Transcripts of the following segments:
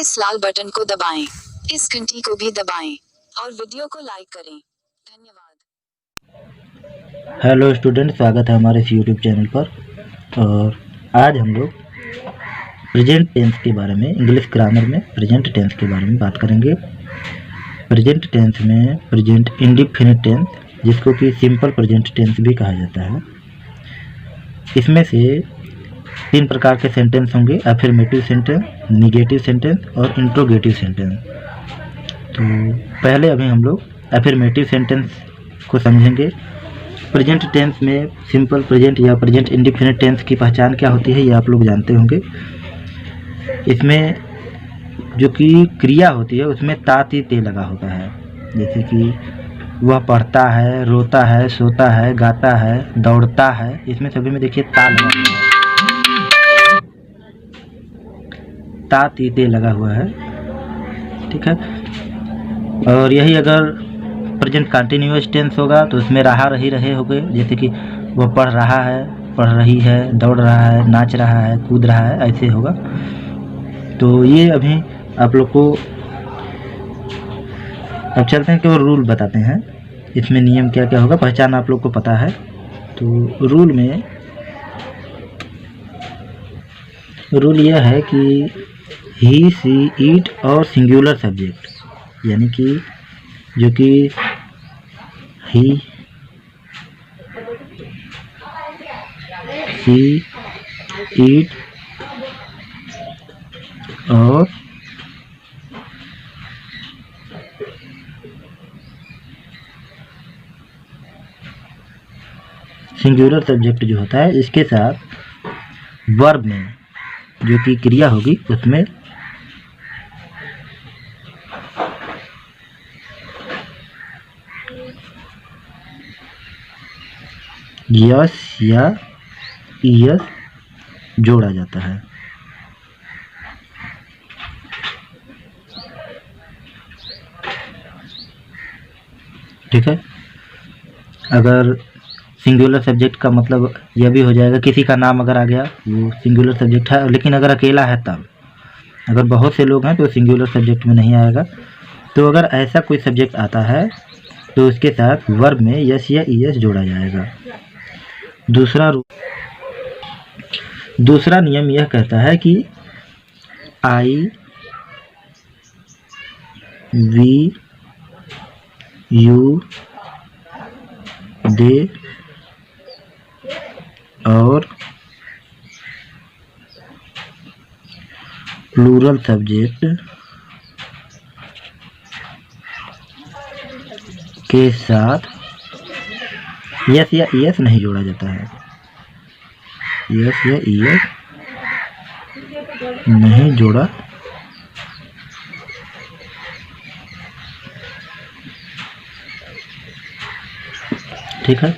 इस लाल बटन को दबाएं, इस घंटी को भी दबाएं और वीडियो को लाइक करें। धन्यवाद। हेलो स्टूडेंट, स्वागत है हमारे इस यूट्यूब चैनल पर। और आज हम लोग प्रेजेंट टेंस के बारे में, इंग्लिश ग्रामर में प्रेजेंट टेंस के बारे में बात करेंगे। प्रेजेंट टेंस में प्रेजेंट इंडेफिनिट टेंस, जिसको कि सिंपल प्रेजेंट टेंस भी कहा जाता है, इसमें से 3 प्रकार के सेंटेंस होंगे: अफर्मेटिव सेंटेंस, निगेटिव सेंटेंस और इंट्रोगेटिव सेंटेंस। तो पहले अभी हम लोग अफर्मेटिव सेंटेंस को समझेंगे। प्रेजेंट टेंस में सिंपल प्रेजेंट या प्रेजेंट इंडेफिनिट टेंस की पहचान क्या होती है, ये आप लोग जानते होंगे। इसमें जो कि क्रिया होती है उसमें ता ती ते लगा होता है। जैसे कि वह पढ़ता है, रोता है, सोता है, गाता है, दौड़ता है, इसमें सभी में देखिए ता लगा हुआ है, ता ती ते लगा हुआ है। ठीक है। और यही अगर प्रेजेंट कंटिन्यूअस टेंस होगा तो उसमें रहा रही रहे होंगे। जैसे कि वह पढ़ रहा है, पढ़ रही है, दौड़ रहा है, नाच रहा है, कूद रहा है, ऐसे होगा। तो ये अभी आप लोग को अब चलते हैं कि वो रूल बताते हैं, इसमें नियम क्या क्या होगा, पहचान आप लोग को पता है। तो रूल यह है कि ही, सी, इट और सिंगुलर सब्जेक्ट, यानी कि जो कि ही, सी, इट और सिंगुलर सब्जेक्ट जो होता है, इसके साथ वर्ब में जो कि क्रिया होगी उसमें यस या ईएस जोड़ा जाता है। ठीक है। अगर सिंगुलर सब्जेक्ट का मतलब यह भी हो जाएगा, किसी का नाम अगर आ गया वो सिंगुलर सब्जेक्ट है, लेकिन अगर अकेला है तब। अगर बहुत से लोग हैं तो सिंगुलर सब्जेक्ट में नहीं आएगा। तो अगर ऐसा कोई सब्जेक्ट आता है तो उसके साथ वर्ब में यस या ईएस जोड़ा जाएगा। दूसरा नियम यह कहता है कि आई, वी, यू, दे और प्लूरल सब्जेक्ट के साथ यस या ईएस नहीं जोड़ा जाता है। यस या ईएस नहीं जोड़ा ठीक है।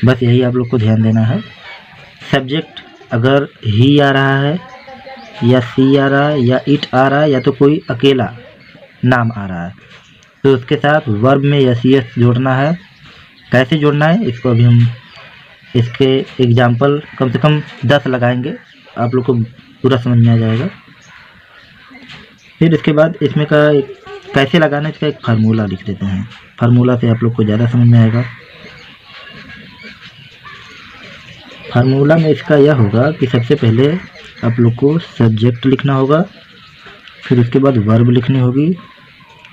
बस यही आप लोग को ध्यान देना है। सब्जेक्ट अगर ही आ रहा है या सी आ रहा है या इट आ रहा है या तो कोई अकेला नाम आ रहा है, तो उसके साथ वर्ब में यस ईएस जोड़ना है। कैसे जोड़ना है इसको अभी हम इसके एग्जाम्पल कम से कम 10 लगाएंगे, आप लोग को पूरा समझ में आ जाएगा। फिर इसके बाद इसमें का कैसे लगाना है इसका एक फार्मूला लिख देते हैं। फार्मूला से आप लोग को ज़्यादा समझ में आएगा। फार्मूला में इसका यह होगा कि सबसे पहले आप लोग को सब्जेक्ट लिखना होगा, फिर उसके बाद वर्ब लिखनी होगी,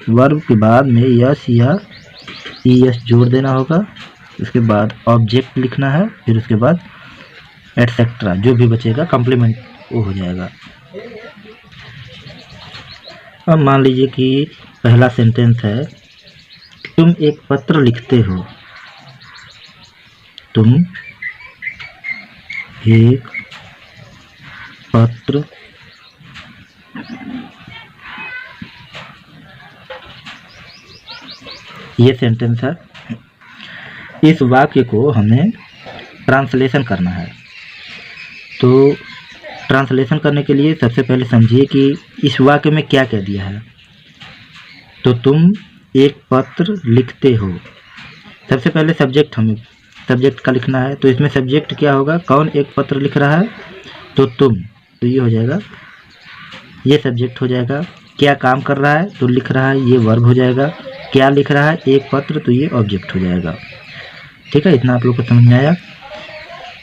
वर्ब के बाद में यस या ईएस जोड़ देना होगा, उसके बाद ऑब्जेक्ट लिखना है, फिर उसके बाद एटसेट्रा जो भी बचेगा कम्प्लीमेंट वो हो जाएगा। अब मान लीजिए कि पहला सेंटेंस है, तुम एक पत्र लिखते हो। तुम एक पत्र ये सेंटेंस है। इस वाक्य को हमें ट्रांसलेशन करना है। तो ट्रांसलेशन करने के लिए सबसे पहले समझिए कि इस वाक्य में क्या कह दिया है। तो तुम एक पत्र लिखते हो, सबसे पहले सब्जेक्ट का लिखना है। तो इसमें सब्जेक्ट क्या होगा, कौन एक पत्र लिख रहा है, तो तुम। तो ये हो जाएगा ये सब्जेक्ट हो जाएगा। क्या काम कर रहा है तो लिख रहा है, ये वर्ब हो जाएगा। क्या लिख रहा है एक पत्र, तो ये ऑब्जेक्ट हो जाएगा। ठीक है, इतना आप लोग को समझ में आया।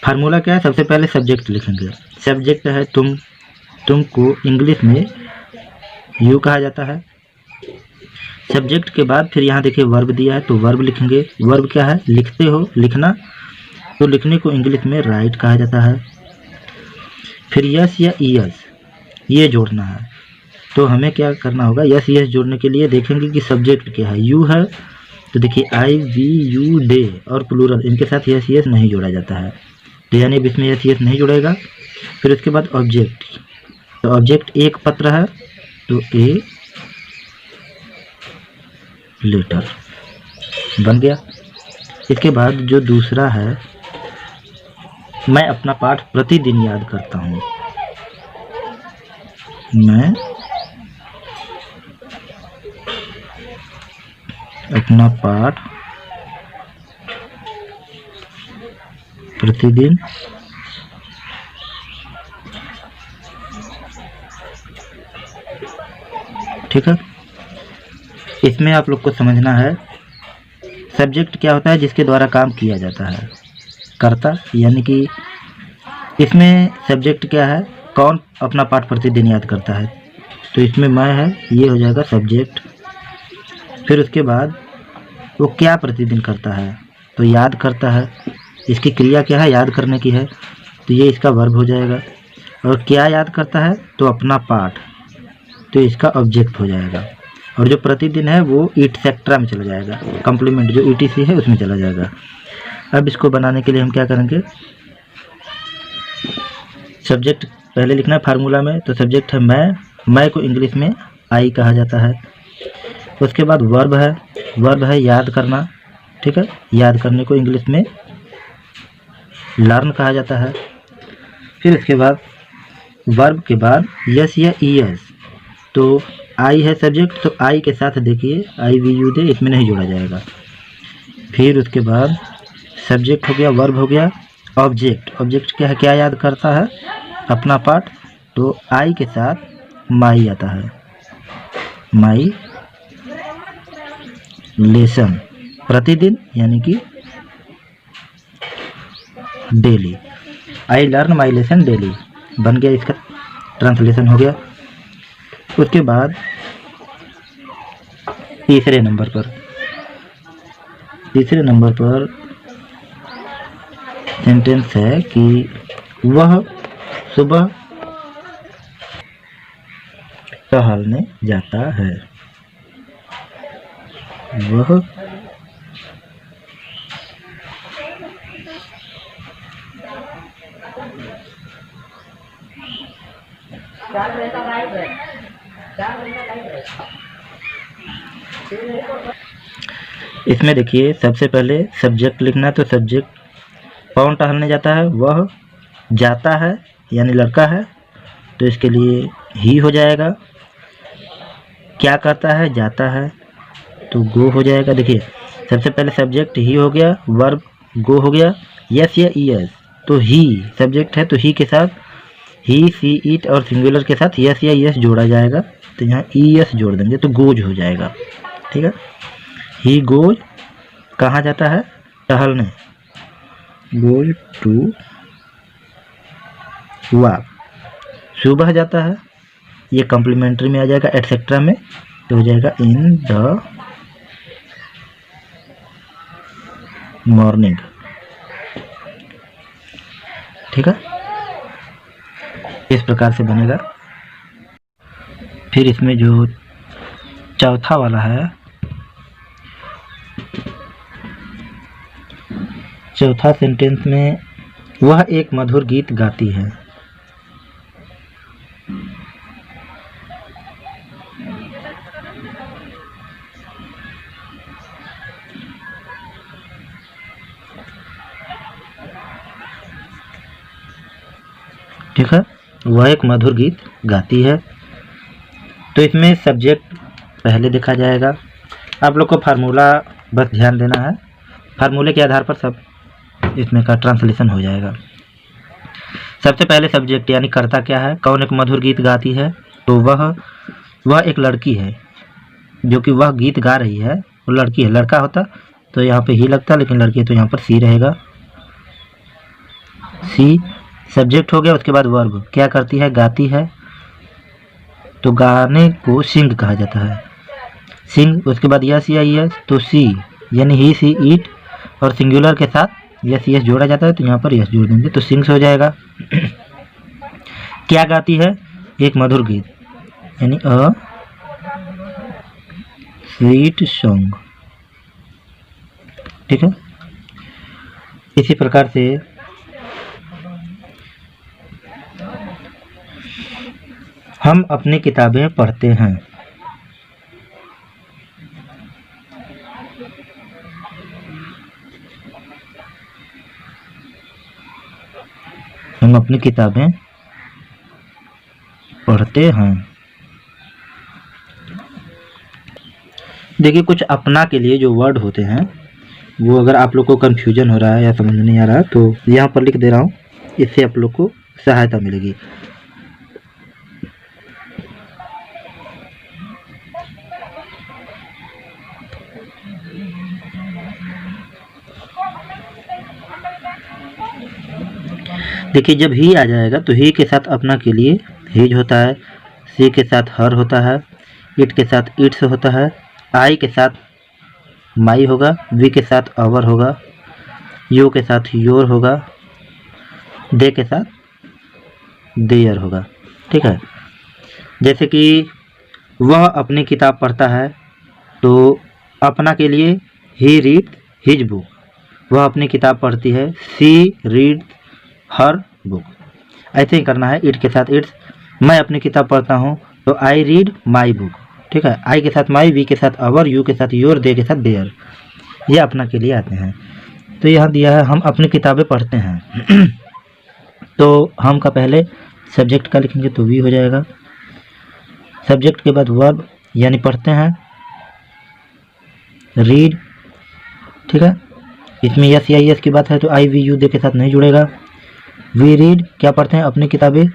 फार्मूला क्या है, सबसे पहले सब्जेक्ट लिखेंगे। सब्जेक्ट है तुम, तुमको इंग्लिश में यू कहा जाता है। सब्जेक्ट के बाद फिर यहाँ देखिए वर्ब दिया है, तो वर्ब लिखेंगे। वर्ब क्या है, लिखते हो, लिखना, तो लिखने को इंग्लिश में राइट कहा जाता है। फिर यस या ईएस ये जोड़ना है, तो हमें क्या करना होगा, यस ईएस जोड़ने के लिए देखेंगे कि सब्जेक्ट क्या है। यू है तो देखिए आई वी यू डे और प्लूरल, इनके साथ यस ईएस नहीं जोड़ा जाता है, तो यानी अब इसमें यस ईएस नहीं जुड़ेगा। फिर उसके बाद ऑब्जेक्ट, तो ऑब्जेक्ट एक पत्र है तो ए लेटर बन गया। इसके बाद जो दूसरा है, मैं अपना पाठ प्रतिदिन याद करता हूँ। मैं अपना पाठ प्रतिदिन ठीक है। इसमें आप लोग को समझना है सब्जेक्ट क्या होता है, जिसके द्वारा काम किया जाता है, कर्ता, यानी कि इसमें सब्जेक्ट क्या है, कौन अपना पाठ प्रतिदिन याद करता है, तो इसमें मैं है, ये हो जाएगा सब्जेक्ट। फिर उसके बाद वो क्या प्रतिदिन करता है, तो याद करता है, इसकी क्रिया क्या है, याद करने की है, तो ये इसका वर्ब हो जाएगा। और क्या याद करता है, तो अपना पाठ, तो इसका ऑब्जेक्ट हो जाएगा। और जो प्रतिदिन है वो इटसेट्रा में चला जाएगा, कॉम्प्लीमेंट जो ईटीसी है उसमें चला जाएगा। अब इसको बनाने के लिए हम क्या करेंगे, सब्जेक्ट पहले लिखना है फार्मूला में, तो सब्जेक्ट है मैं को इंग्लिश में आई कहा जाता है। उसके बाद वर्ब है याद करना, ठीक है, याद करने को इंग्लिश में लर्न कहा जाता है। फिर इसके बाद वर्ब के बाद यस या ईएस, तो आई है सब्जेक्ट, तो आई के साथ देखिए आई वी यू दे, इसमें नहीं जोड़ा जाएगा। फिर उसके बाद सब्जेक्ट हो गया, वर्ब हो गया, ऑब्जेक्ट क्या है, क्या याद करता है, अपना पाठ, तो आई के साथ माई आता है, माई लेसन, प्रतिदिन यानी कि daily, I learn my lesson daily बन गया, इसका ट्रांसलेशन हो गया। उसके बाद तीसरे नंबर पर सेंटेंस है कि वह सुबह टहलने जाता है। वह इसमें देखिए सबसे पहले सब्जेक्ट लिखना है, तो सब्जेक्ट कौन टहलने जाता है, वह जाता है यानी लड़का है, तो इसके लिए ही हो जाएगा। क्या करता है, जाता है, तो गो हो जाएगा। देखिए सबसे पहले सब्जेक्ट ही हो गया, वर्ब गो हो गया, यस या ईएस, तो ही सब्जेक्ट है, तो ही के साथ ही सी इट और सिंगुलर के साथ यस या ईएस जोड़ा जाएगा, तो यहाँ ईएस जोड़ देंगे तो गोज हो जाएगा। ठीक है, ही गोज कहाँ जाता है, टहलने, गोज टू वॉक। सुबह जाता है, ये कॉम्प्लीमेंट्री में आ जाएगा, एटसेट्रा में, तो हो जाएगा इन द मॉर्निंग। ठीक है, इस प्रकार से बनेगा। फिर इसमें जो चौथा वाला है, चौथा सेंटेंस में वह एक मधुर गीत गाती है। ठीक है, वह एक मधुर गीत गाती है, तो इसमें सब्जेक्ट पहले देखा जाएगा। आप लोग को फार्मूला बस ध्यान देना है, फार्मूले के आधार पर सब इसमें का ट्रांसलेशन हो जाएगा। सबसे पहले सब्जेक्ट यानी कर्ता क्या है, कौन एक मधुर गीत गाती है, तो वह एक लड़की है, जो कि वह गीत गा रही है, वो लड़की है। लड़का होता तो यहाँ पे ही लगता, लेकिन लड़की है तो यहाँ पर सी रहेगा। सी सब्जेक्ट हो गया। उसके बाद वर्ब, क्या करती है, गाती है, तो गाने को सिंग कहा जाता है, सिंग। उसके बाद यस या यस, तो सी यानी ही सी ईट, और सिंगुलर के साथ यस यस जोड़ा जाता है, तो यहाँ पर यस जोड़ देंगे तो सिंग्स हो जाएगा। क्या गाती है, एक मधुर गीत, यानी अ स्वीट सॉन्ग। ठीक है, इसी प्रकार से हम अपनी किताबें पढ़ते हैं। हम अपनी किताबें पढ़ते हैं। देखिए, कुछ अपना के लिए जो वर्ड होते हैं, वो अगर आप लोग को कन्फ्यूजन हो रहा है या समझ में नहीं आ रहा है, तो यहाँ पर लिख दे रहा हूँ, इससे आप लोग को सहायता मिलेगी। देखिए, जब ही आ जाएगा तो ही के साथ अपना के लिए हिज होता है, सी के साथ हर होता है, इट के साथ इट्स होता है, आई के साथ माई होगा, वी के साथ अवर होगा, यू के साथ योर होगा, दे के साथ देयर होगा। ठीक है, जैसे कि वह अपनी किताब पढ़ता है, तो अपना के लिए ही रीड हिज बुक, वह अपनी किताब पढ़ती है, सी रीड हर बुक। ऐसे ही करना है। इट के साथ इट्स, मैं अपनी किताब पढ़ता हूँ, तो आई रीड माई बुक। ठीक है, आई के साथ माई, वी के साथ अवर, यू के साथ योर, दे के साथ देयर, ये अपना के लिए आते हैं। तो यहाँ दिया है हम अपनी किताबें पढ़ते हैं। तो हम का पहले सब्जेक्ट का लिखेंगे तो वी हो जाएगा, सब्जेक्ट के बाद वर्ब यानी पढ़ते हैं, रीड। ठीक है, इसमें यस या यस की बात है, तो आई वी यू दे के साथ नहीं जुड़ेगा। वी रीड, क्या पढ़ते हैं, अपनी किताबें,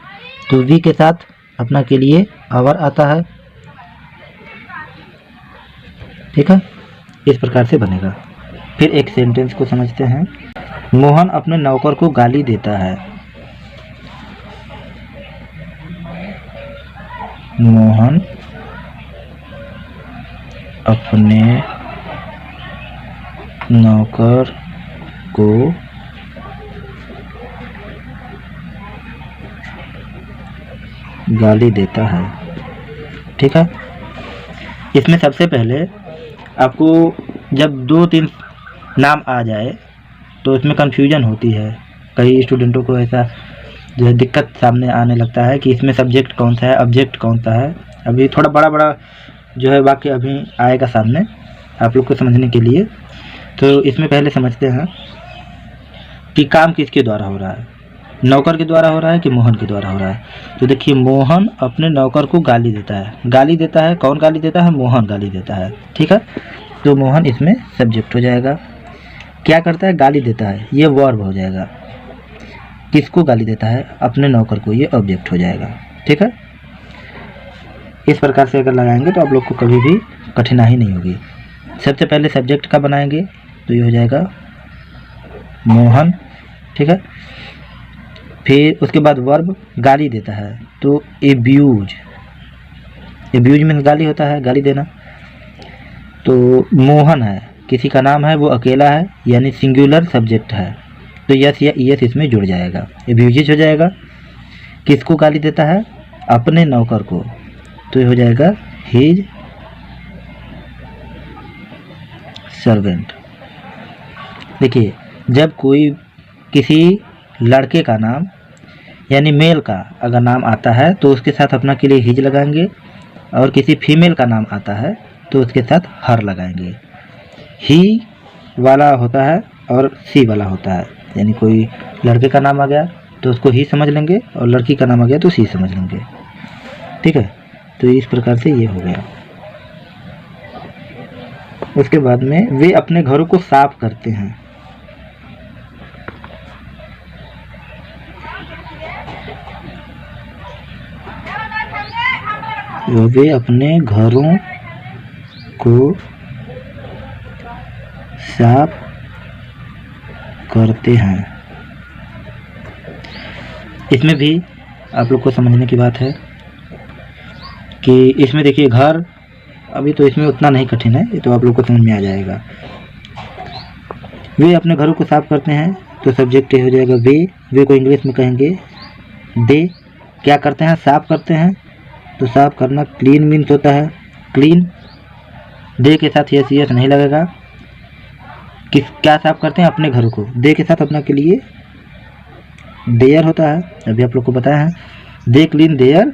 तो वी के साथ अपना के लिए आवर आता है। ठीक है, इस प्रकार से बनेगा। फिर एक सेंटेंस को समझते हैं। मोहन अपने नौकर को गाली देता है। मोहन अपने नौकर को गाली देता है। ठीक है, इसमें सबसे पहले आपको जब 2-3 नाम आ जाए तो इसमें कन्फ्यूजन होती है। कई स्टूडेंटों को ऐसा जो है दिक्कत सामने आने लगता है कि इसमें सब्जेक्ट कौन सा है, ऑब्जेक्ट कौन सा है। अभी थोड़ा बड़ा बड़ा जो है वाक्य अभी आएगा सामने आप लोग को समझने के लिए। तो इसमें पहले समझते हैं कि काम किसके द्वारा हो रहा है, नौकर के द्वारा हो रहा है कि मोहन के द्वारा हो रहा है। तो देखिए, मोहन अपने नौकर को गाली देता है। गाली देता है, कौन गाली देता है, मोहन गाली देता है। ठीक है, तो मोहन इसमें सब्जेक्ट हो जाएगा। क्या करता है, गाली देता है, ये वर्ब हो जाएगा। किसको गाली देता है, अपने नौकर को, ये ऑब्जेक्ट हो जाएगा। ठीक है, इस प्रकार से अगर लगाएंगे तो आप लोग को कभी भी कठिनाई नहीं होगी। सबसे पहले सब्जेक्ट का बनाएंगे तो ये हो जाएगा मोहन। ठीक है, फिर उसके बाद वर्ब गाली देता है, तो एब्यूज, एब्यूज में गाली होता है, गाली देना। तो मोहन है, किसी का नाम है, वो अकेला है, यानी सिंगुलर सब्जेक्ट है, तो यस या ईएस इसमें जुड़ जाएगा, एब्यूजेज हो जाएगा। किसको गाली देता है, अपने नौकर को, तो ये हो जाएगा हिज सर्वेंट। देखिए, जब कोई किसी लड़के का नाम यानी मेल का अगर नाम आता है तो उसके साथ अपना के लिए हिज लगाएंगे, और किसी फीमेल का नाम आता है तो उसके साथ हर लगाएंगे। ही वाला होता है और सी वाला होता है, यानी कोई लड़के का नाम आ गया तो उसको ही समझ लेंगे, और लड़की का नाम आ गया तो सी समझ लेंगे। ठीक है, तो इस प्रकार से ये हो गया। उसके बाद में वे अपने घरों को साफ करते हैं। वे अपने घरों को साफ करते हैं। इसमें भी आप लोग को समझने की बात है कि इसमें देखिए घर, अभी तो इसमें उतना नहीं कठिन है, ये तो आप लोग को समझ में आ जाएगा। वे अपने घरों को साफ करते हैं तो सब्जेक्ट हो जाएगा वे को इंग्लिश में कहेंगे दे। क्या करते हैं? साफ करते हैं। तो साफ करना क्लीन मीन्स होता है क्लीन। दे के साथ यस नहीं लगेगा। क्या साफ करते हैं? अपने घरों को। दे के साथ अपना के लिए देयर होता है, अभी आप लोग को बताया है। दे क्लीन देयर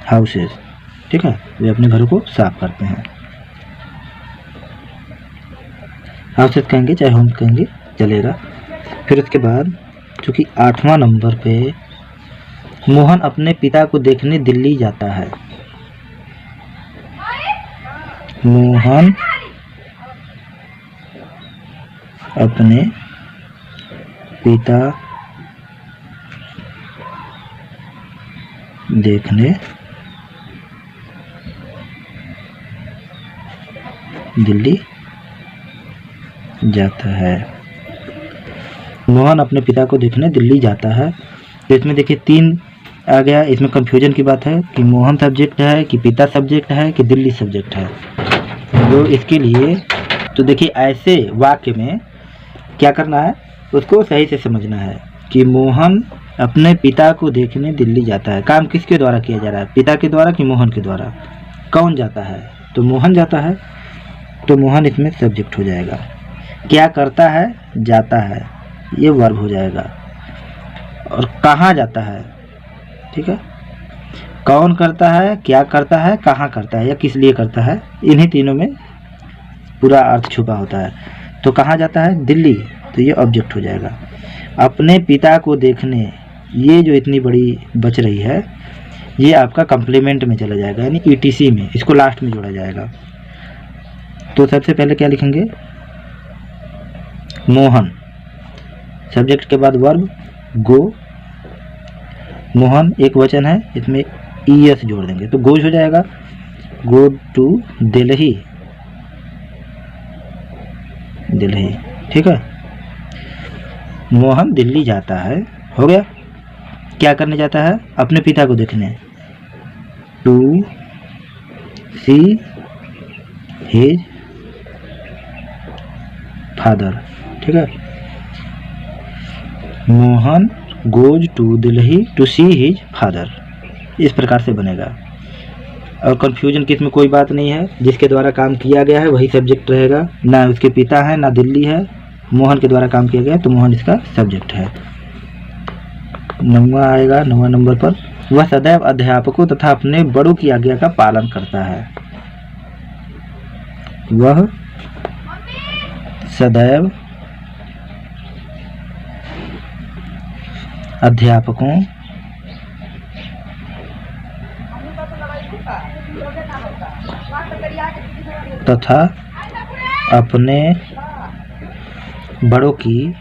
हाउसेस, ठीक है। वे अपने घरों को साफ करते हैं। हाउसेस कहेंगे चाहे होम कहेंगे चलेगा। फिर उसके बाद चूँकि 8वां नंबर पे मोहन अपने पिता को देखने दिल्ली जाता है। मोहन अपने पिता देखने दिल्ली जाता है। मोहन अपने पिता को देखने दिल्ली जाता है। तो इसमें देखिए 3 आ गया। इसमें कंफ्यूजन की बात है कि मोहन सब्जेक्ट है कि पिता सब्जेक्ट है कि दिल्ली सब्जेक्ट है। तो इसके लिए तो देखिए ऐसे वाक्य में क्या करना है, उसको सही से समझना है कि मोहन अपने पिता को देखने दिल्ली जाता है। काम किसके द्वारा किया जा रहा है? पिता के द्वारा कि मोहन के द्वारा? कौन जाता है? तो मोहन जाता है। तो मोहन इसमें सब्जेक्ट हो जाएगा। क्या करता है? जाता है, ये वर्ब हो जाएगा। और कहाँ जाता है? ठीक है। कौन करता है, क्या करता है, कहाँ करता है या किस लिए करता है, इन्हीं तीनों में पूरा अर्थ छुपा होता है। तो कहाँ जाता है? दिल्ली, तो ये ऑब्जेक्ट हो जाएगा। अपने पिता को देखने, ये जो इतनी बड़ी बच रही है ये आपका कम्प्लीमेंट में चला जाएगा, यानी ईटीसी में, इसको लास्ट में जोड़ा जाएगा। तो सबसे पहले क्या लिखेंगे? मोहन, सब्जेक्ट के बाद वर्ब गो। मोहन एक वचन है, इसमें ईएस जोड़ देंगे तो गोज हो जाएगा। गो टू दिल्ली, दिल्ली, ठीक है। मोहन दिल्ली जाता है, हो गया। क्या करने जाता है? अपने पिता को देखने, टू सी हिज फादर, ठीक है। Mohan goes to Delhi to see his father, इस प्रकार से बनेगा। और कंफ्यूजन की इसमें कोई बात नहीं है, जिसके द्वारा काम किया गया है वही सब्जेक्ट रहेगा। ना उसके पिता है ना दिल्ली है, मोहन के द्वारा काम किया गया तो मोहन इसका सब्जेक्ट है। 9वां आएगा। 9वां नंबर पर वह सदैव अध्यापकों तथा अपने बड़ों की आज्ञा का पालन करता है। वह सदैव अध्यापकों तथा अपने बड़ों की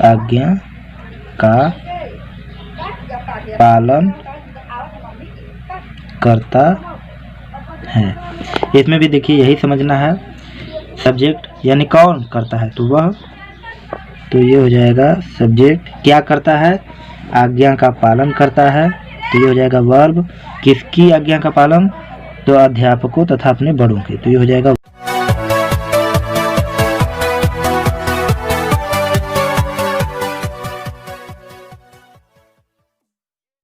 आज्ञा का पालन करता है। इसमें भी देखिए यही समझना है, सब्जेक्ट यानी कौन करता है तो वह, तो ये हो जाएगा सब्जेक्ट। क्या करता है? आज्ञा का पालन करता है, तो ये हो जाएगा वर्ब। किसकी आज्ञा का पालन? तो अध्यापकों तथा अपने बड़ों के, तो ये हो जाएगा